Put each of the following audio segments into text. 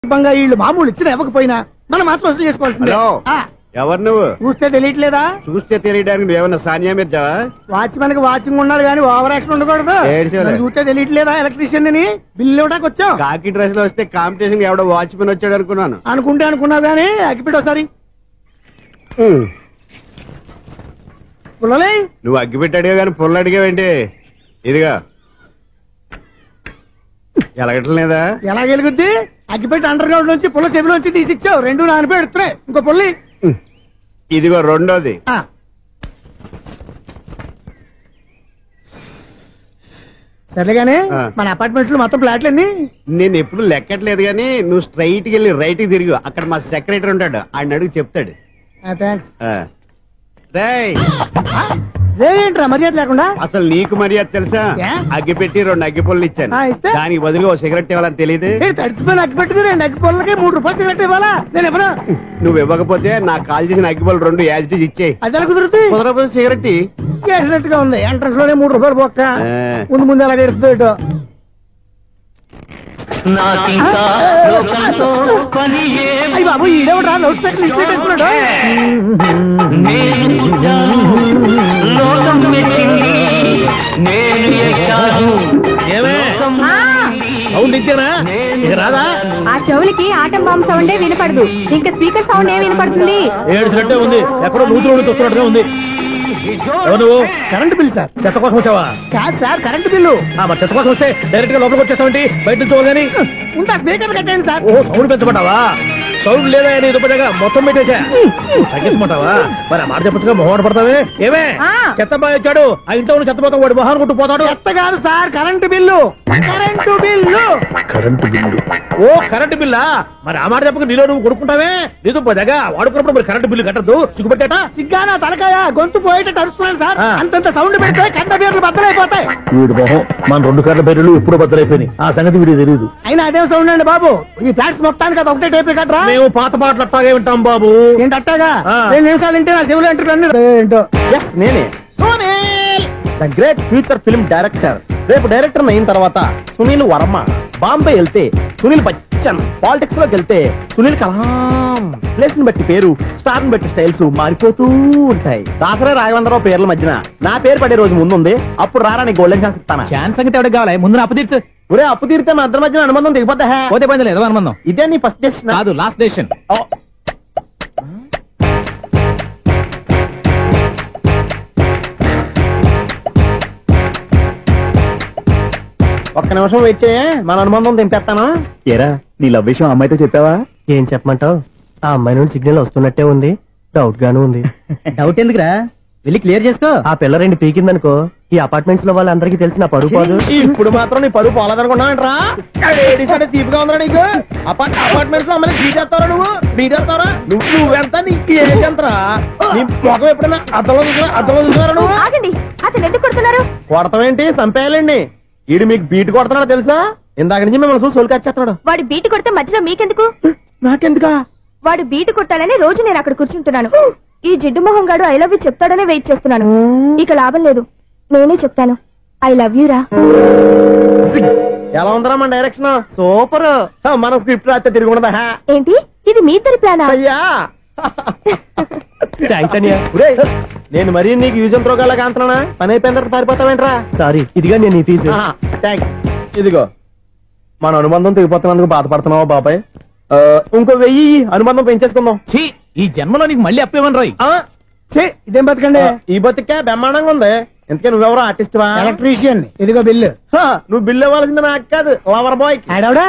వీళ్ళు మామూలు ఇచ్చిన ఇవ్వకపోయినా మనం మాత్రం వసూలు చేసుకోవాల్సిందే. ఎవరు నువ్వు? చూస్తే తెలియట్లేదా? చూస్తే తెలియడానికి నువ్వేమన్నా సానియా మీర్జావా? వాచ్మెన్ కి వాచింగ్ ఉండాలి కానీ ఓవర్ యాక్షన్ ఉండకూడదు. చూస్తే తెలియట్లేదా ఎలక్ట్రీషియన్ అని? బిల్లు ఇవ్వడానికి వచ్చాం. కాకి డ్రెస్ లో వస్తే కాంపిటీషన్ ఎవడో వాచ్మెన్ వచ్చాడు అనుకున్నాను. అనుకున్నావు కానీ అగ్గిపెట్టి ఒకసారి పుల్లలే. నువ్వు అగ్గిపెట్టి అడిగా కానీ పుల్ల అడిగావేంటి? ఇదిగా ఎలగటం లేదా? ఎలా వెలుగుద్ది? అగ్గిపెట్టి అండర్ గ్రౌండ్ నుంచి పుల్ల చెవిలోంచి తీసిచ్చావు. రెండు నానిపోయి ఎడుతున్నాయి. ఇంకో పుల్లి ఇదిగో రెండోది. సరేగానే మన అపార్ట్మెంట్స్ లో మొత్తం ఫ్లాట్లు అన్ని నేను ఎప్పుడు లెక్కట్లేదు గానీ నువ్వు స్ట్రైట్ కి వెళ్ళి రైట్ కి తిరిగి అక్కడ మా సెక్రటరీ ఉంటాడు. ఆయన అడుగు చెప్తాడు. ఏంట్రా మర్యాద లేకుండా? అసలు నీకు మర్యాద తెలుసా? అగ్గి పెట్టి 2 అగ్గి పుల్లలు ఇచ్చాను. దానికి బదులుగా ఓ సిగరెట్ ఇవ్వాలని తెలియదు. తడిచిపోయిన అగ్గి పెట్టి 2 అగ్గి పుల్లకి 3 రూపాయలు సిగరెట్ ఇవ్వాలా? నేను ఇవ్వను. నువ్వు ఇవ్వకపోతే నాకు కాల్ చేసిన అగ్గి పుల్ల 2 యాజిటీస్ ఇచ్చేయి. అది ఎలా కుదురుతుంది? కుదరపోతే సిగరెట్ వేసినట్టుగా ఉంది. ఎంట్రన్స్ లోనే 3 రూపాయలు బొక్క. ముందు అలాగే ఎడుతుంది. అయ్యి బాబు ఈడేవడా లౌడ్ స్పీకర్ ఇన్స్టేట్ వేసుకున్నాడు. సౌండ్ ఇచ్చానా? రాదా? ఆ చెవులకి ఆటం బాంబు సౌండే వినపడదు. ఇంకా స్పీకర్ సౌండ్ ఏ వినపడుతుంది? ఏడుసినట్టే ఉంది. ఎక్కడో నూతులు చూస్తున్నట్టుగా ఉంది. నువ్వు కరెంట్ బిల్ సార్? చెత్త కోసం వచ్చావా? కాదు సార్, కరెంట్ బిల్లు. మరి చెత్త కోసం వస్తే డైరెక్ట్ గా లోపలికి వచ్చేస్తావంటి? బయట నుంచి కానీ ఉంటా. స్పీకర్ కట్టండి సార్. ఓ సౌండ్ పెంచమంటావా? సౌండ్ లేదా నీ దుప్పటగా మొత్తం పెట్టేసా. తగ్గించమంటావా? మరి ఆ మాట చెప్పచ్చుగా మొహమాట పడతావే. ఏమే చెత్త బాగా వచ్చాడు. ఆ ఇంట్లో ఉన్న చెత్త పోతాం వాడు మొహాన్ కొట్టు పోతాడు. చెత్త కాదు sir, current bill. Current bill. Current bill. Oh current బిల్లా? మరి ఆ మాట చెప్పక నీలో నువ్వు కొడుకుంటావే. నీ దుప్పటగా వాడుకున్నప్పుడు మరి కరెంటు బిల్లు కట్టద్దు. సిగ్గుపెట్టాట? సిగ్గానా తలకాయ? గొంతు పోయేటట్టు అరుస్తున్నాను సార్. అంతంత సౌండ్ పెడితే కంట బీర్లు బద్దలైపోతాయి. వీడు మొహం మన 2 కర్ల బీర్లు ఎప్పుడు బద్దలైపోయినాయి. ఆ సంగతి వీడికి తెలియదు. అయినా అదే సౌండ్ అండి బాబు. ఈ ఫ్లాట్స్ మొత్తానికి అది ఒకటే టేప్ కట్టరా? మేము పాత పాటలు అట్టాగే వింటాం బాబు. ఏంటి అట్టాగా? 2 నిమిషాలు వింటే నా చెవులు ఏంటో. నేనే Sunil, the great future film director. రేపు డైరెక్టర్ అయిన తర్వాత సునీల్ వర్మ. బాంబే వెళ్తే సునీల్ బచ్చన్. పాలిటిక్స్ లోకి వెళ్తే సునీల్ కలాం. ప్లేస్ ని బట్టి పేరు, స్టార్ ని బట్టి స్టైల్స్ మారిపోతూ ఉంటాయి. దాసరా రాఘవేంద్రరావు పేర్ల మధ్యన నా పేరు పడే రోజు ముందుంది. అప్పుడు రారా నీ గోల్డెన్ ఛాన్స్ ఇస్తాను. ఛాన్స్ సంగతి ఎవరికి కావాలి? ముందు అప్పు తీర్చు. ఒరే అప్పు తీరితే మన ఇద్దరి మధ్యన అనుబంధం దిగిపోతా. పోతే పని లేదు అనుబంధం. ఇదే నీ ఫస్ట్ డెసిషన్ కాదు, లాస్ట్ డెసిషన్. ఒక్క నిమిషం వెయిట్ చేయ, మన అనుబంధం తెంపేస్తాను. ఏరా నీ లవ్ విషయం అమ్మాయితో చెప్పావా? ఏం చెప్పమంటావు? ఆ అమ్మాయి నుండి సిగ్నల్ వస్తున్నట్టే ఉంది. డౌట్ గాను ఉంది. డౌట్ ఎందుకురా? వెళ్ళి క్లియర్ చేసుకో. ఆ పిల్ల 2 పీకిందనుకో ఈ అపార్ట్మెంట్స్ లో వాళ్ళందరికీ తెలిసిన పరువు పోదు. ఇప్పుడు మాత్రం నీ పరువు పోలేదనుకున్నావంటరా? చీప్ గా ఉందా నీకు? అపార్ట్మెంట్స్ లో అమ్మని బీటేస్తారా? బీటేస్తారా? నువ్వెంత? నీకు ఏంటంతరా? నీ మొఖం ఎప్పుడైనా అద్దంలో చూసారా నువ్వు? అతను ఎందుకు కొడుతున్నారు? కొడతావేంటి? చంపేయాలండి. ఈడు మీకు బీట్ కొడుతున్నాడు తెలుసా? ఇందాక నుంచి మిమ్మల్ని చూసి సోల్కి వచ్చేస్తున్నాడు. వాడు బీట్ కొడితే మధ్యలో మీకెందుకు? నాకెందుకా? వాడు బీట్ కొట్టాలని రోజు నేను అక్కడ కూర్చుంటున్నాను. ఈ జిడ్డు మొహం గాడు ఐ లవ్ యూ చెప్తాడనే వెయిట్ చేస్తున్నాను. ఇక లాభం లేదు, నేనే చెప్తాను. ఐ లవ్ యూ రా. ఎలా ఉందరా మన డైరెక్షన్? సూపర్. మన స్క్రిప్ట్ రాస్తే తిరిగి ఉండదా? ఏంటి ఇది మీ ఇద్దరి ప్లానా? అయ్యా నేను మరీ నీకు యూజ్ ఎంతో గలగా అంటున్నా. పని అయిపోయిన తర్వాత పారిపోతావేంట్రా? సారీ, ఇదిగా నేను నీ తీసి. థ్యాంక్స్. ఇదిగో మన అనుబంధం తెగిపోతున్నందుకు బాధపడుతున్నావా బాబాయ్? ఇంకో 1000 అనుబంధం పెంచేసుకుందాం. ఈ జన్మలో నీకు మళ్ళీ అప్పేమని రాయి. ఇదేం బతకండి? ఈ బతికే బ్రహ్మాండంగా ఉంది. ఎందుకే నువ్వెవరో ఆర్టిస్ట్ వా? ఎలక్ట్రీషియన్. ఇదిగో బిల్లు. నువ్వు బిల్లు ఇవ్వాల్సింది నాకు కాదు, లవర్ బాయ్. ఆడవడా?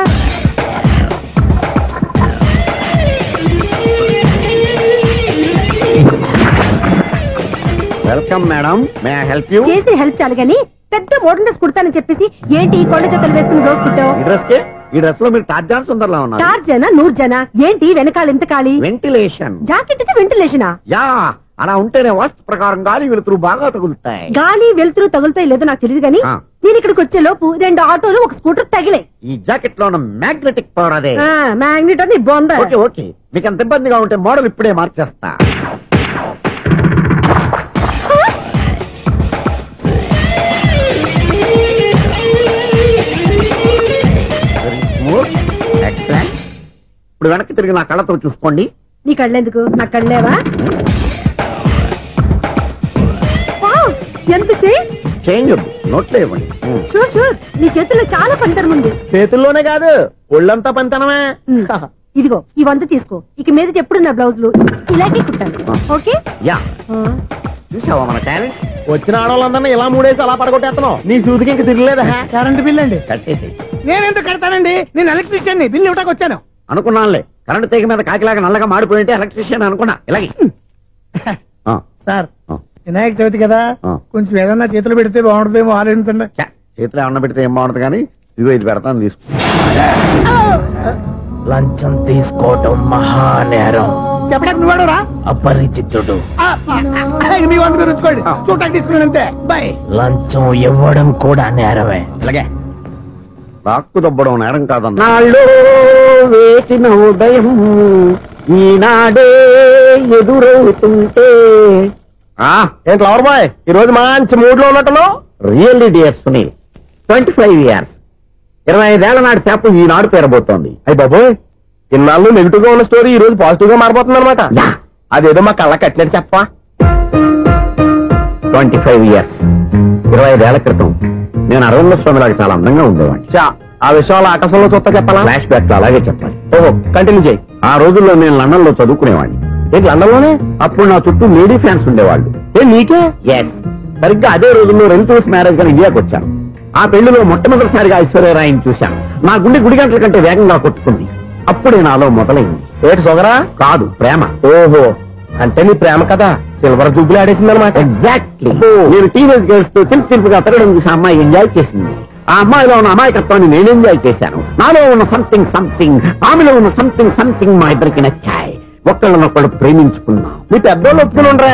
Welcome madam, may I help you? చేసి హెల్ప్ చాలు గానీ పెద్ద మోడర్న్ డ్రెస్ కుడతానని చెప్పేసి ఏంటి ఈ కొండ జతలు వేసుకుని రోజు కుట్టావు? ఈ డ్రెస్ కే? ఈ డ్రెస్ లో మీరు టార్జాన్ సుందర్లా ఉన్నారు. టార్జానా 100 జనా? ఏంటి వెనకాల ఎంత ఖాళీ? వెంటిలేషన్. జాకెట్ కి వెంటిలేషనా? యా, అలా ఉంటేనే వాస్తు ప్రకారం గాలి వెలుతురు బాగా తగులుతాయి. గాలి వెలుతురు తగులుతాయి లేదో నాకు తెలియదు గానీ నేను ఇక్కడికి వచ్చే లోపు 2 ఆటోలు 1 స్కూటర్ తగిలే. ఈ జాకెట్ లో ఉన్న మ్యాగ్నెటిక్ పవర్ అదే. మ్యాగ్నెట్ అని బొంద. ఓకే ఓకే, మీకు అంత ఇబ్బందిగా ఉంటే మోడల్ ఇప్పుడే మార్చేస్తా. ఇప్పుడు వెనక్కి తిరిగి నా కళ్ళతో చూసుకోండి. నీ కళ్ళెందుకు, నా కళ్ళేవా? ఎంత చేంజ్ నోట్లో ఇవ్వండి. షూర్ షూర్, నీ చేతుల్లో చాలా పనితనం ఉంది. చేతుల్లోనే కాదు ఒళ్ళంతా పనితనమే. ఇదిగో ఈ 100 తీసుకో. ఇక మీద ఎప్పుడు నా బ్లౌజులు ఇలాగే కుట్టాను. ఓకే? యా, చూసావా మన టాలెంట్? వచ్చిన ఆడవాళ్ళందరినీ ఇలా మూడేసి అలా పడగొట్టేస్తున్నావు. నీ సూదికి ఇంక తిరగలేదా? కరెంట్ బిల్ అండి. కట్టేసి. నేనెందుకు కడతానండి, నేను ఎలక్ట్రీషియన్. బిల్ ఇవ్వడానికి వచ్చాను. అనుకున్నానులే, కరెంట్ తీగ మీద కాకిలాగా నల్లగా మాడిపోయింటే ఎలక్ట్రీషియన్ అనుకున్నా. ఇలాగే సార్, వినాయక చవితి కదా, కొంచెం ఏదన్నా చేతులు పెడితే బాగుంటుందేమో ఆలోచించండి. చేతిలో ఏమన్నా పెడితే ఏం బాగుంటుంది కానీ ఇదిగో ఇది పెడతాను, తీసుకో. లంచం తీసుకోవటం మహానేరం. చెప్పడానికి నువ్వాడు రా, అపరిచితుడు. మీ వంద మీరు ఉంచుకోండి, చూడటానికి తీసుకున్నాను అంతే. బాయ్. లంచం ఇవ్వడం కూడా నేరమే. ఇలాగే రాక్కు దబ్బడం నేరం కాదన్నా. వేసిన ఉదయం ఈనాడే ఎదురవుతుంటే. ఏంటి లవర్ బాయ్, ఈ రోజు మంచి మూడ్ లో ఉన్నట్టును? రియల్లీ డియర్ సునీల్, 25 years, 25 ఏళ్ల నాటి చేప ఈనాడు పేరబోతోంది. అయ్యి బాబోయ్, ఇన్నాళ్ళు నెగిటివ్ గా ఉన్న స్టోరీ ఈ రోజు పాజిటివ్ గా మారిపోతుంది అనమాట. అదేదో మా కళ్ళ కట్టినట్టు చెప్పా. 25 years, 25 ఏళ్ల క్రితం నేను అరవింద స్వామిలాగా చాలా అందంగా ఉండేవాడిని. ఆ విషయాలు ఆకాశంలో చూస్తా చెప్పాలా? ఫ్లాష్ బ్యాక్ లో అలాగే చెప్పాలి. ఓహో, కంటిన్యూ చేయి. ఆ రోజుల్లో నేను లండన్ లో చదువుకునేవాడిని. ఏంటి లండన్ లోనే? అప్పుడు నా చుట్టూ లేడీ ఫ్యాన్స్ ఉండేవాళ్ళు. నీకే? ఎస్, సరిగ్గా అదే రోజుల్లో రిలేటివ్స్ మ్యారేజ్ గా ఇండియాకి వచ్చాను. ఆ పెళ్లిలో మొట్టమొదటిసారిగా ఐశ్వర్యరాయని చూశాను. నా గుండె గుడి గంటల కంటే వేగంగా కొట్టుకుంది. అప్పుడే నాలో మొదలైంది. ఏటి సొగరా? కాదు, ప్రేమ. ఓహో, అంటే నీ ప్రేమ కదా సిల్వర్ జూబ్లీ ఆడేసింది అనమాట. ఎగ్జాక్ట్లీ. నేను టీనేజ్ గర్ల్స్ తో చిలుపుగా తిరగడం చూసి అమ్మాయి ఎంజాయ్ చేసింది. ఆ అమ్మాయిలో ఉన్న అమాయకత్వాన్ని నేను ఎంజాయ్ చేశాను. నాలో ఉన్న సంథింగ్, ఆమెలో ఉన్న సంథింగ్ మా ఇద్దరికి నచ్చాయి. ఒక్కళ్ళనొక్కళ్ళు ప్రేమించుకున్నాం. మీ పెద్దోళ్ళు ఒప్పుకుని ఉండరా?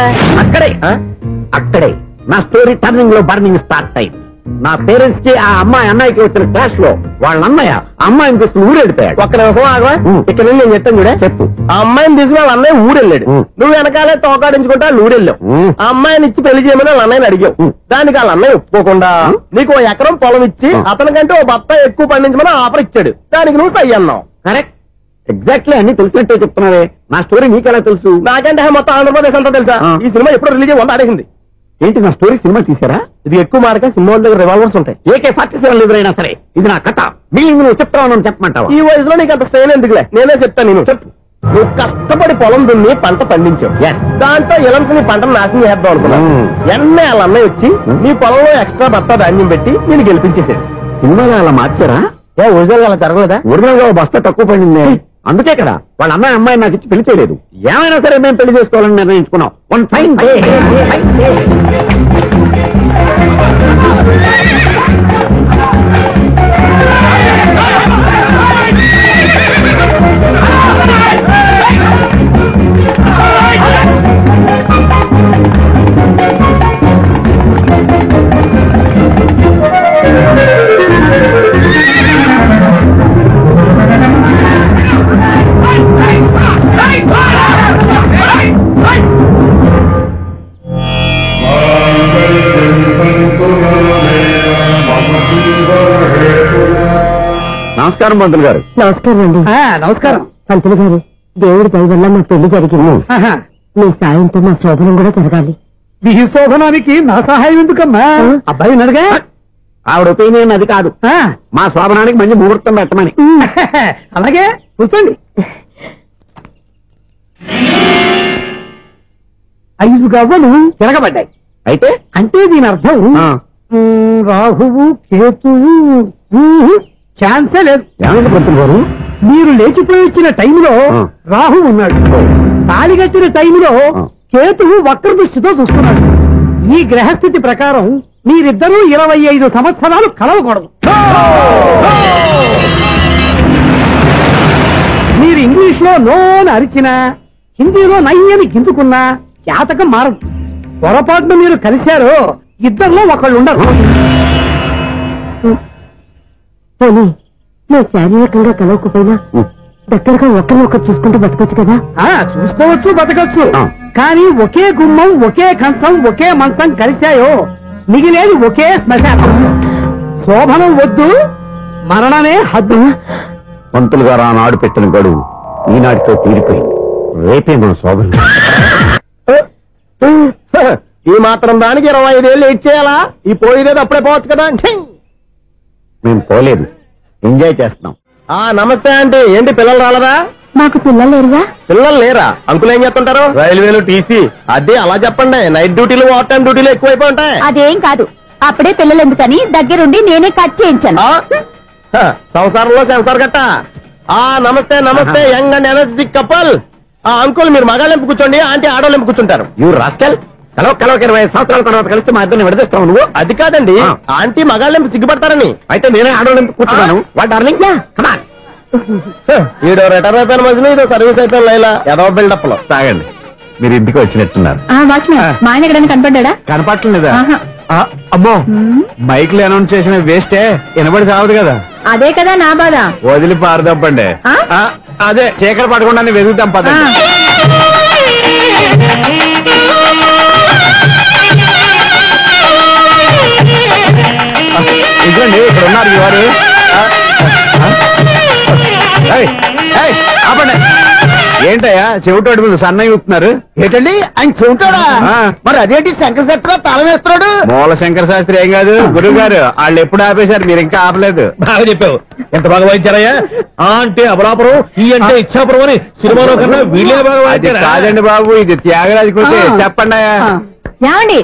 అక్కడే నా స్టోరీ టర్నింగ్ లో బర్నింగ్ స్టార్ట్ అయింది. నా పేరెంట్స్ కి ఆ అమ్మాయి అన్నయ్యకి వచ్చిన క్లాష్ లో వాళ్ళ అన్నయ్య ఆ అమ్మాయిని తీసుకుని ఊరెళ్ళిపోయాడు. ఒక్క నిమిషం ఆగవా? ఇక్కడ నేను చెప్తాను కూడా. చెప్పు. ఆ అమ్మాయిని తీసుకుని వాళ్ళ అన్నయ్య ఊరెళ్ళాడు. నువ్వు వెనకాలే తోకాడించుకుంటా ఊరెళ్ళావు. ఆ అమ్మాయిని ఇచ్చి పెళ్లి చేయమని వాళ్ళ అన్నయ్యని అడిగావు. దానికి వాళ్ళ అన్నయ్య ఒప్పుకోకుండా నీకు 1 ఎకరం పొలం ఇచ్చి అతనికంటే 1 బత్త ఎక్కువ పండించమని ఆఫర్ ఇచ్చాడు. దానికి నువ్వు సై అన్నావు. కరెక్ట్, ఎగ్జాక్ట్లీ అన్ని తెలిసినట్టే చెప్తున్నావే. నా స్టోరీ నీకెలా తెలుసు? నాకంటే మొత్తం ఆంధ్రప్రదేశ్ అంతా తెలుసా? ఈ సినిమా ఎప్పుడు రిలీజ్ అయ్యి 100 ఆడేసింది. ఏంటి, నా స్టోరీ సినిమా తీసారా? ఇది ఎక్కువ మార్క సినిమా దగ్గర రివాల్వర్స్ ఉంటాయి. AK-47 ఎదురైనా సరే ఇది నా కథ. మిగిలింది నువ్వు చెప్తావు చెప్పమంటావా? ఈ వయసులో నీకు అంత స్ట్రెయిన్ ఎందుకులే, నేనే చెప్తాను. నేను చెప్పు. నువ్వు కష్టపడి పొలం దున్ని పంట పండించావు. దాంతో ఇలన్స్ నీ పంటను నాశనం చేద్దాం అనుకున్నావు. ఎన్నే వాళ్ళ అన్నయ్య వచ్చి నీ పొలంలో ఎక్స్ట్రా బత్తా ధాన్యం పెట్టి నేను గెలిపించేసాడు. సినిమాలో అలా మార్చారా? ఒరిజినల్ అలా జరగలేదా? ఒరిజినల్ గా బస్తా తక్కువ పడింది. అందుకే కదా వాళ్ళ అమ్మాయి నాకు ఇచ్చి పెళ్లి చేయలేదు. ఏమైనా సరే మేము పెళ్లి చేసుకోవాలని నిర్ణయించుకున్నాం. One fine day. నమస్కారం పంతులు గారు. నమస్కారం అండి. నమస్కారం పంతులు గారు. దేవుడి దయ వల్ల మా పెళ్లి జరిగింది. మీ సాయంతో మా శోభనం కూడా జరగాలి. మీ శోభనానికి నా సహాయం ఎందుకమ్మా? అబ్బాయి ఉన్నాడుగా. ఆవిడ ఒపీనియన్ అది కాదు, మా శోభనానికి మంచి ముహూర్తం పెట్టమని. అలాగే కూర్చోండి. 5 గవ్వలు తిరగబడ్డాయి. అయితే అంటే దీని అర్థం రాహువు కేతువు ఛాన్సే లేదు. ఏమైంది పంతులు గారు? మీరు లేచిపోయి వచ్చిన టైంలో రాహు ఉన్నాడు. తాళిగట్టిన టైంలో కేతువు వక్ర దృష్టితో చూస్తున్నాడు. ఈ గ్రహస్థితి ప్రకారం మీరిద్దరూ 25 సంవత్సరాలు కలవకూడదు. మీరు ఇంగ్లీష్ లో నోని అరిచినా, హిందీలో నయ్యని గింజుకున్నా జాతకం మారదు. పొరపాటును మీరు కలిశారో ఇద్దరిలో ఒకళ్ళు ఉండరు. పోనీ నువ్వు శారీరకంగా కలవకపోయినా దగ్గరగా ఒకరినొకరు చూసుకుంటూ బతకొచ్చు కదా? చూసుకోవచ్చు, బతకచ్చు. కానీ ఒకే గుమ్మం, ఒకే కంచం, ఒకే మంచం కలిశాయో మిగిలేది ఒకే శ్మశానం. శోభనం వద్దు, మరణమే హద్దు. పంతులు గారు ఆనాడు పెట్టిన గడువు ఈనాటితో తీరిపోయింది. రేపే మన శోభనం. ఈ మాత్రం దానికి 25 ఏళ్ళు ఇచ్చేయాలా? ఈ పోయేదేదో అప్పుడే పోవచ్చు కదా. మేము పోలేదు, ఎంజాయ్ చేస్తున్నాం. నమస్తే అంటే ఏంటి పిల్లలు రాలదా? మాకు పిల్లలు లేరుగా. పిల్లలు లేరా? అంకులు ఏం చేస్తుంటారు? రైల్వేలు, టీసీ. అదే అలా చెప్పండి. నైట్ డ్యూటీలు, ఓవర్ టైం డ్యూటీలు ఎక్కువైపోయి ఉంటాయి. అదేం కాదు, అప్పుడే పిల్లలు ఎందుకని దగ్గరుండి నేనే కట్ చేయించాను. సంసారంలో సెన్సార్ గట్ట. నమస్తే నమస్తే, young and energetic couple. Uncle మీరు మగాళ్ళెంపు కూర్చోండి, ఆంటీ ఆడోళ్ళెంపు కూర్చుంటారు. యూ రాస్కల్, కలవ 20 సంవత్సరాల తర్వాత కలిస్తే మా ఇద్దరిని విడదీస్తావు నువ్వు. అది కాదండి, ఆంటీ మగాళ్ళెంపు సిగ్గుపడతారని. అయితే నేనే ఆడోళ్ళెంపు కూర్చున్నాను. What darling, come on. ఈడో రిటైర్ అయిపోయిన మధ్యలో ఇదో సర్వీస్ అయిపోయిన లైలా ఏదో బిల్డప్ లో. తాగండి, మీరు ఇంటికి వచ్చినట్టున్నారు. వాచ్మెన్ మా ఆయన ఎక్కడైనా కనపడ్డా? కనపడలేదా? అమ్మో, మైక్ లో అనౌన్స్ చేసిన వేస్టే, వినబడి సావదు కదా. అదే కదా నా బాధ. వదిలి పారదప్పండి. అదే చీకటి పడకుండా వెతుకుతాం పదండి. ఇదిగోండి, ఇక్కడ ఉన్నారు ఈ వారు. ఆపండి. ఏంటయ్యా చెవిటోడి మీద సన్నయ్య ఊపుతున్నారు? ఏంటండి ఆయన చెబుతాడా? మరి అదేంటి శంకర శెట్టిగా తాళం వేస్తున్నాడు? మూల శంకర శాస్త్రి ఏం కాదు, గురువు గారు. వాళ్ళు ఎప్పుడు ఆపేశారు, మీరు ఇంకా ఆపలేదు. బాగా చెప్పావు, ఎంత బాగా వాయించారయ్యా. అంటే అబలాపురం, ఈ అంటే ఇచ్చాపురం అని సినిమాలో కన్నా వీళ్ళే బాగా వాయించారు. కాదండి బాబు, ఇది త్యాగరాజు కృతి. చెప్పండి. ఏమండి,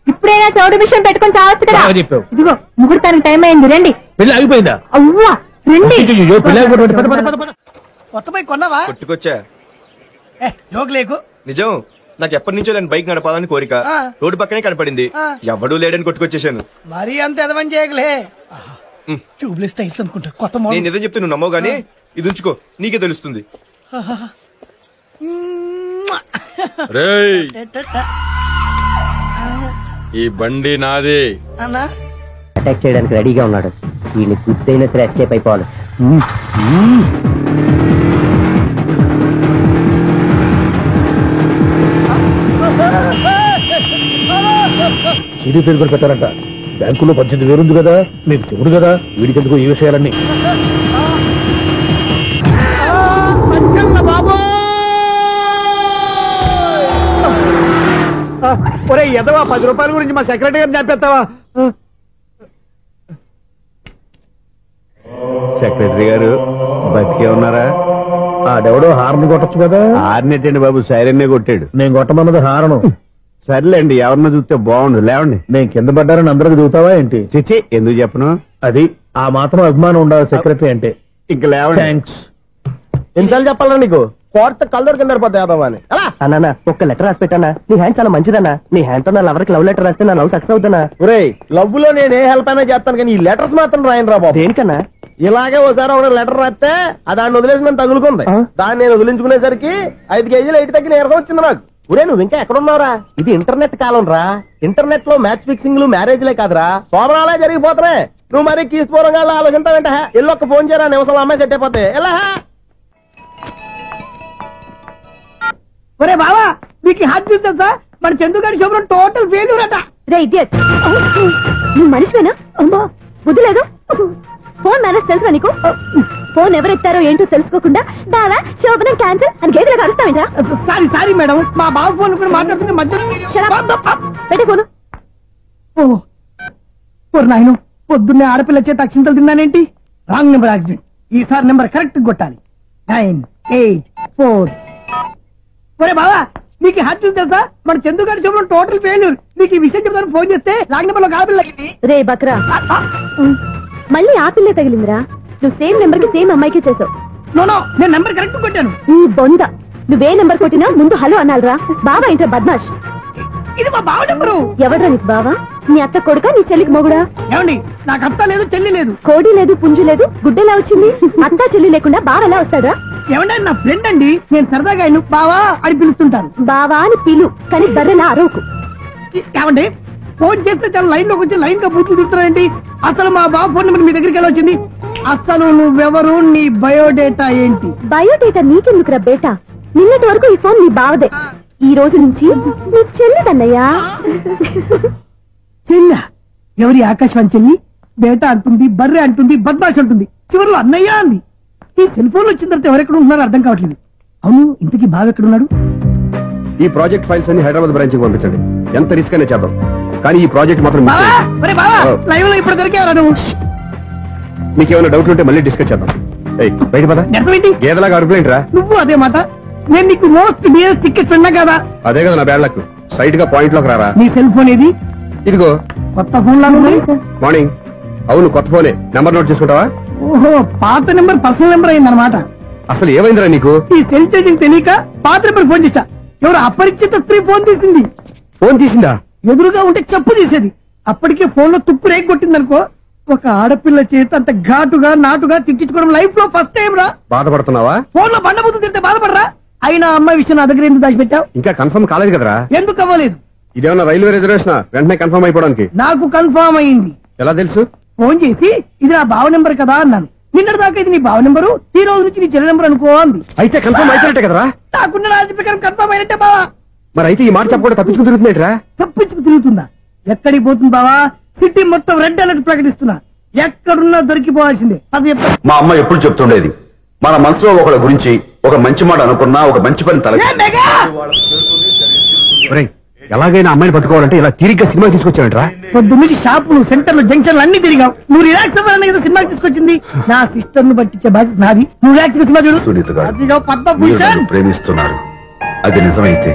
ఇప్పుడైనా చౌడు విషయం పెట్టుకొని చావచ్చు కదా. బాగా చెప్పావు. ఇదిగో ముహూర్తానికి టైం అయింది, రండి. పెళ్లి ఆగిపోయిందా? అవ్వా రండి. కొత్త బైక్ కొన్నావా? కొట్టుకొచ్చా. జోక్ లేకు. నిజం, నాకు ఎప్పటి నుంచో నేను బైక్ నడపాలని కోరిక. రోడ్డు పక్కనే కనపడింది, ఎవడూ లేడని కొట్టుకొచ్చేసాను. మరీ అంత ఎదవని చేయగలే. ట్యూబ్లెస్ టైల్స్ అనుకుంటా, కొత్త మోడల్. నేను నిజం చెప్తే నువ్వు నమ్మవు గానీ ఇది ఉంచుకో, నీకే తెలుస్తుంది. రేయ్, ఈ బండి నాదే. అన్నా అటాక్ చేయడానికి రెడీగా ఉన్నాడు. ఈయన గుద్దైనా సరే ఎస్కేప్ అయిపోవాలి. సిడీ పేరు కూడా పెట్టారంట. బ్యాంకులో 18,000 ఉంది కదా, మీకు చెబుడు కదా, వీడికెందుకు ఈ విషయాలన్నీ. ఒరే ఎదవా, 10 రూపాయల గురించి మా సెక్రటరీ గారిని చంపేస్తావా? సెక్రటరీ గారు బతికే ఉన్నారా? ఆడెవడో హార్న్ కొట్టచ్చు కదా. హార్నెట్టండి బాబు, సైరన్నే కొట్టాడు. నేను కొట్టమన్నది హారను. సర్లేండి, ఎవరినో చూస్తే బాగుండు. లేవండి. నేను కింద పడ్డారని అందరికి చూతావా ఏంటి? చిచ్చి, ఎందుకు చెప్పను? అది ఆ మాత్రం అభిమానం ఉండాలి సెక్రటరీ అంటే. ఇంక లేవండి. థ్యాంక్స్. ఎన్నిసార్లు చెప్పాలన్నా నీకు? కోర్త కలర్ కింద పోతాయి అని. అన్నా ఒక్క లెటర్ రాసి పెట్టానా? నీ హ్యాండ్ చాలా మంచిదన్నా. నీ హ్యాండ్ తో నా లవర్కి లవ్ లెటర్ రాస్తే నా లవ్ సక్సెస్ అవుతానా? ఒరే, లవ్ లో నేను ఏ హెల్ప్ అయినా చేస్తాను, కానీ ఈ లెటర్స్ మాత్రం రాయను రా బాబు. దేనికన్నా? ఇలాగే ఓసారి ఒక లెటర్ రాస్తే దాన్ని వదిలేసి నన్ను తగులుకుంది. దాన్ని నేను వదిలించుకునేసరికి 5 కేజీలు 8 తగ్గి నీరసం వచ్చింది నాకు. ఒరే, నువ్వు ఇంకా ఎక్కడున్నావురా? ఇది ఇంటర్నెట్ కాలం రా. ఇంటర్నెట్ లో మ్యాచ్ ఫిక్సింగ్లు, మ్యారేజ్లే కాదురా, శోభనాలే జరిగిపోతున్నాయి. నువ్వు మరి కీస్పూరంగా ఆలోచించావంట. ఎల్లొక్క ఫోన్ చేయరా, నిమిషంలో అమ్మాయి సెట్ అయిపోతే. ఎలా? ఒరే బావా, మీకు హాట్ చూస్తా, మన చందుగారి శుభ్రం టోటల్ ఫెయిల్యూర్ అట. రే ఇడియట్, నువ్వు మనిషివేనా? బుద్ధి లేదు. ఫోన్ మేనేజ్ తెలుసా నీకు? ఫోన్ ఎవరెత్తారో ఏంటో తెలుసుకోకుండా బావా శోభనం క్యాన్సిల్ అని గేదెలకు అరుస్తావేంటా? సారీ మేడం, మా బావ ఫోన్ కూడా మాట్లాడుతుంటే మధ్యలో పెట్టే ఫోను. నాయను, పొద్దున్నే ఆడపిల్ల చేత అక్షింతలు తిన్నానేంటి? Wrong number accident. ఈసారి నెంబర్ కరెక్ట్ కొట్టాలి. 9, 8, 4. ఒరే బావా, నీకు హాట్ చూసి తెలుసా? మన చందు గారి చూపడం టోటల్ ఫెయిల్యూర్. నీకు ఈ విషయం చెప్తాను ఫోన్ చేస్తే రాంగ్ నెంబర్ లో ఆడపిల్ల తగ్గింది. రే బక్రా, మళ్ళీ ఆ పిల్లే తగిలిందిరా. నువ్వు సేమ్ నెంబర్ కి సేమ్ అమ్మాయికే చేసావు. నో, నేను నెంబర్ కరెక్ట్ కొట్టాను. నీ బొంద, నువ్వే నెంబర్ కొట్టినా ముందు హలో అనాలిరా. బావా ఇంట్లో బద్మాష్. ఇది మా బావ నెంబరు. ఎవడ్రా నీకు బావా? నీ అత్త కొడుక, నీ చెల్లికి మొగుడా? ఏమండి, నాకు అత్త లేదు, చెల్లి లేదు. కోడి లేదు, పుంజు లేదు, గుడ్డెలా వచ్చింది? అత్త చెల్లి లేకుండా బావ ఎలా వస్తాడా? ఏమంటే నా ఫ్రెండ్ అండి, నేను సరదాగా ఆయన బావా అని పిలుస్తుంటాను. బావా అని పిలు, కానీ బర్రెలా అరవకు. ఏమండి, ఫోన్ చేస్తే చాలా లైన్ లోకి వచ్చి లైన్ గా బూతులు తిడుతున్నారేంటి? అసలు మా బావ ఫోన్ నెంబర్ మీ దగ్గరికి ఎలా వచ్చింది? అసలు నువ్వెవరు, నీ బయోడేటా ఏంటి? బయోడేటా నీకెందుకురా బేటా? నిన్నటి వరకు ఈ ఫోన్ నీ బావదే, ఈ రోజు నుంచి నీ చెల్లిదన్నయ్యా. చెల్ల? ఎవరి ఆకాశవాణి చెల్లి? బేటా అంటుంది, బర్రె అంటుంది, బద్మాష్ అంటుంది, చివరిలో అన్నయ్య అంది. ఈ సెల్ ఫోన్ వచ్చిన తర్వాత ఎవరెక్కడ ఉంటున్నారో అర్థం కావట్లేదు. అవును, ఇంతకీ బాగా ఎక్కడున్నాడు? ఈ ప్రాజెక్ట్ ఫైల్స్ అన్ని హైదరాబాద్ బ్రాంచ్ కి పంపించండి. ఎంత రిస్క్ అనే చేద్దాం, కానీ ఈ ప్రాజెక్ట్ మాత్రం miss చేయొద్దు. లైవ్ లో ఇప్పుడు దొరికేవరా నువ్వు? మీకు ఏమైనా డౌట్ ఉంటే మళ్ళీ డిస్కస్ చేద్దాం. బయట పద. గేదలాగా అరుపులేంటి రా నువ్వు? అదే మాట. నేను నీకు మోస్ట్ డియర్ టికెట్స్ విన్నా కదా. అదే కదా నా బ్యాడ్ లక్. స్ట్రైట్ గా పాయింట్ లోకి రారా. నీ సెల్ ఫోన్ ఏది? ఇదిగో కొత్త ఫోన్ లాగా ఉంది. మార్నింగ్. అవును, కొత్త ఫోనే. నెంబర్ నోట్ చేసుకుంటావా? ఓహో, పాత నెంబర్ పర్సనల్ నెంబర్ అయిందన్నమాట. అసలు ఏమైందిరా నీకు? ఈ సెల్ ఛార్జింగ్ తెలియక పాత నెంబర్ ఫోన్ చేశా. ఎవరు అపరిచిత స్త్రీ ఫోన్ తీసింది. ఫోన్ తీసిందా? ఎదురుగా ఉంటే చెప్పు తీసేది. అప్పటికే ఫోన్ లో తుప్పు రేగి కొట్టిందనుకో. ఒక ఆడపిల్ల చేత అంత ఘాటుగా నాటుగా తిట్టించుకోవడం లైఫ్ లో ఫస్ట్ టైం రా. బాధపడుతున్నావా? ఫోన్ లో బండబుద్ధి తింటే బాధపడరా? అయినా అమ్మాయి విషయం నా దగ్గర ఎందుకు దాచిపెట్టావు? ఇంకా కన్ఫర్మ్ కాలేదు కదరా. ఎందుకు అవ్వలేదు? ఇదేమన్నా రైల్వే రిజర్వేషన్? వెంటనే కన్ఫర్మ్ అయిపోవడానికి. నాకు కన్ఫర్మ్ అయింది. ఎలా తెలుసు? ఫోన్ చేసి ఇది నా బావ నెంబర్ కదా అన్నాను. నిన్నటి దాకా ఇది నీ బావ నెంబరు, ఈ రోజు నుంచి నీ చెల్లె నెంబర్ అనుకో అంది. అయితే కన్ఫర్మ్ అయిపోయినట్టే కదరా. నాకున్న రాజు ప్రకారం కన్ఫర్మ్ అయినట్టే బావా. మరి అయితే ఈ మాట చెప్పకుండా తప్పించుకు తిరుగుతున్నట్రా? తప్పించుకు తిరుగుతుందా? ఎక్కడికి పోతుంది బావా? సిటీ మొత్తం రెడ్ అలర్ట్ ప్రకటిస్తున్నా. ఎక్కడున్నా దొరికిపోవాల్సిందే. అది మా అమ్మ ఎప్పుడు చెప్తుండేది, మన మనసులో ఒకళ్ళ గురించి ఒక మంచి మాట అనుకున్నా ఒక మంచి పని తల. ఎలాగైనా అమ్మాయిని పట్టుకోవాలంటే ఇలా తిరిగ్గా సినిమా తీసుకొచ్చాడంట్రా. పొద్దు నుంచి షాపులు, సెంటర్లు, జంక్షన్లు అన్ని తిరిగావు. నువ్వు రిలాక్స్ అవ్వాలని కదా సినిమాకి తీసుకొచ్చింది. నా సిస్టర్ ను పట్టించే బాధ్యత నాది. నువ్వు రిలాక్స్ సినిమా చూడు. సునీత గారు, అదిగో పద్మ మీరు భూషణ్. నన్ను ప్రేమిస్తున్నారు. అది నిజమైతే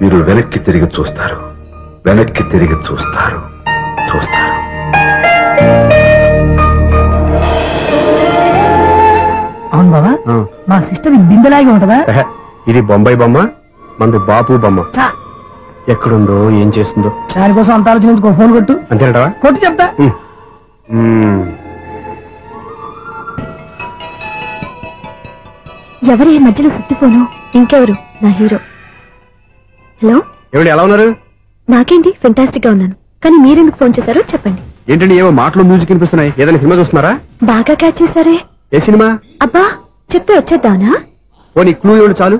మీరు వెనక్కి తిరిగి చూస్తారు, వెనక్కి తిరిగి చూస్తారు, చూస్తారు. అవును బాబా, మా సిస్టర్ బిందెలాగే ఉంటదా? ఇది బొంబాయి బొమ్మ, మంది బాపు బొమ్మ. చా, ఎక్కడుందో ఏం చేస్తుందో దానికోసం అంత ఆలోచన. ఫోన్ కొట్టు. అంతేనటవా? కొట్టు చెప్తా. ఎవరు ఈ మధ్యలో సుత్తిపోను? ఇంకెవరు? నా హీరో. హలో, ఎవరు ఎలా ఉన్నారు? నాకేంటి, ఫెంటాస్టిక్ గా ఉన్నాను. కానీ మీరెందుకు ఫోన్ చేశారో చెప్పండి. ఏంటండి ఏవో మాటలు మ్యూజిక్ వినిపిస్తున్నాయి. ఏదైనా సినిమా చూస్తున్నారా? బాగా క్యాచ్ చేశారే. ఏ సినిమా? అబ్బా, చెప్తే వచ్చేద్దానా? ఓ నీ క్లూ ఇవ్వండి చాలు.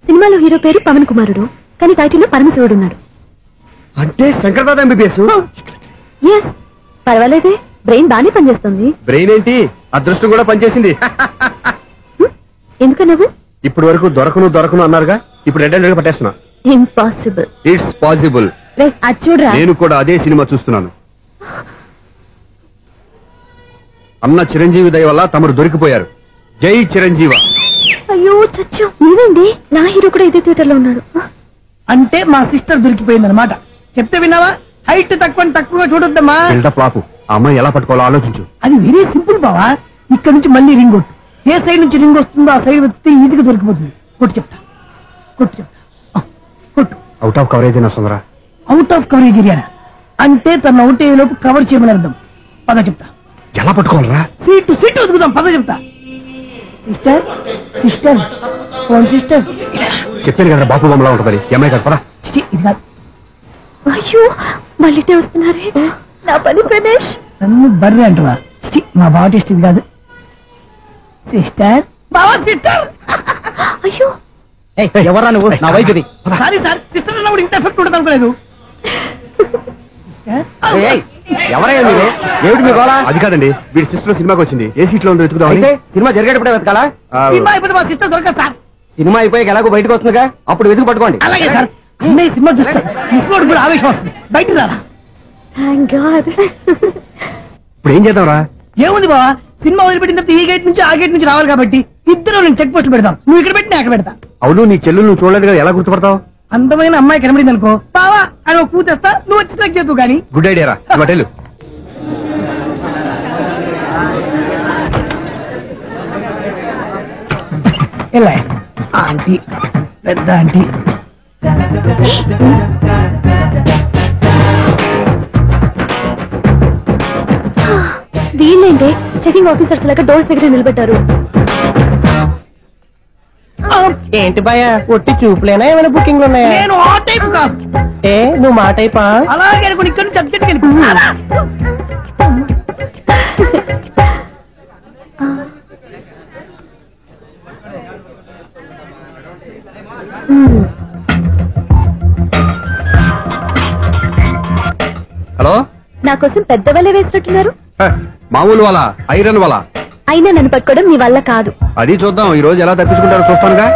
సినిమాలో హీరో పేరు పవన్ కుమారుడు, కానీ టైటిల్లో పరమశివుడు ఉన్నాడు. అంటే శంకర్దాద ఎంబీబీఎస్. ఎస్, పర్వాలేదే, బ్రెయిన్ బానే పనిచేస్తుంది. బ్రెయిన్ ఏంటి, అదృష్టం కూడా పనిచేసింది. ఎందుకన్నావు? ఇప్పటి వరకు దొరకను అన్నారుగా, ఇప్పుడు రెడ్ పట్టేస్తున్నా. ఇంపాసిబుల్. It's possible. అది చూడరా. నేను కూడా అదే సినిమా చూస్తున్నాను. అన్న చిరంజీవి దయ వల్ల తమరు దొరికిపోయారు. జై చిరంజీవ. అయ్యో చచ్చు, నీవేంటి? నా హీరో కూడా ఇదే థియేటర్ లో ఉన్నాడు. అంటే మా సిస్టర్ దొరికిపోయింది అనమాట. చెప్తే విన్నావా? హైట్ తక్కువగా చూడొద్దమ్మా. బిల్డప్ లాపు. ఆ అమ్మాయి ఎలా పట్టుకోవాలో ఆలోచించు. అది వెరీ సింపుల్ బావా. ఇక్కడ నుంచి మళ్ళీ రింగ్ కొట్టు. ఏ సైడ్ నుంచి రింగ్ వస్తుందో ఆ సైడ్ వస్తే ఈజీగా దొరికిపోతుంది. కొట్టు చెప్తా. కొట్టు. అవుట్ ఆఫ్ కవరేజ్ అయినా వస్తుందిరా. అవుట్ ఆఫ్ కవరేజ్ ఏరియా అంటే తన అవుట్ అయ్యే లోపు కవర్ చేయమని అర్థం. పద చెప్తా. ఎలా పట్టుకోవాలరా? సీటు వెతుకుదాం. పద చెప్తా. Sister phone sister. చెప్పాను కదా బాపు బొమ్మలా ఉంటుంది. అమ్మాయి కదా, పదా. ఇది కాదు. అయ్యో, మళ్ళీ వస్తున్నారే. నా పని ఫినిష్. నన్ను బర్రె అంటవా? మా బావ టేస్ట్ ఇది కాదు. సిస్టర్, బావా సిస్టర్. అయ్యో, ఎవరా నువ్వు? నా వైపు ఇది. సారీ సార్, సిస్టర్ అన్నప్పుడు ఇంత ఎఫెక్ట్ ఉండదు అనుకోలేదు. ఎవరైనా మీరే? ఏమిటి మీ గోళ? అది కాదండి, వీడి సిస్టర్ సినిమాకి వచ్చింది. ఏ సీట్ లో ఉందో వెతుకుదాం. అయితే సినిమా జరిగేటప్పుడే వెతకాలా? సినిమా అయిపోతే మా సిస్టర్ దొరకదు సార్. సినిమా అయిపోయాక ఎలాగో బయటకు వస్తుందిగా, అప్పుడు వెతుకు పట్టుకోండి. అలాగే సార్. అన్నయ్య సినిమా చూస్తారు, మిస్వాడు కూడా ఆవేశం వస్తుంది. బయట రారా. Thank God. ఇప్పుడు ఏం చేద్దాం రా? ఏముంది బావా, సినిమా వదిలిపెట్టిన తర్వాత ఈ గేట్ నుంచి ఆ గేట్ నుంచి రావాలి కాబట్టి ఇద్దరు నేను చెక్ పోస్ట్ పెడతాం. నువ్వు ఇక్కడ పెట్టి అక్కడ పెడతా. అవును, నీ చెల్లు నువ్వు చూడలేదు కదా, ఎలా గుర్తుపడతావు? అందమైన అమ్మాయి కనబడింది అనుకో, బావా అని ఒక కూతేస్తా, నువ్వు వచ్చి సెలెక్ట్ చేద్దు కానీ. గుడ్ ఐడియా రా. హోటల్ ఎలా ఆంటీ, పెద్ద ఆంటీ. వీళ్ళేంటే చెకింగ్ ఆఫీసర్స్ లాగా డోర్స్ దగ్గర నిలబెట్టారు. ఏంటి భయ, ఒట్టి చూపులేనా ఏమైనా బుకింగ్లు ఉన్నాయా? నేను ఆ టైప్ కాదు. నువ్వు మా టైపా? అలాగే అనుకుని ఇక్కడ నుంచి అర్జెంట్కి వెళ్ళిపోతున్నా. కోసం పెద్ద వల వేసినట్టున్నారు. మామూలు వాళ్ళ ఐరన్ వాళ్ళ అయినా నన్ను పట్టుకోవడం మీ వల్ల కాదు. అది చూద్దాం ఈ రోజు ఎలా తప్పించుకుంటారో చూస్తానుగా.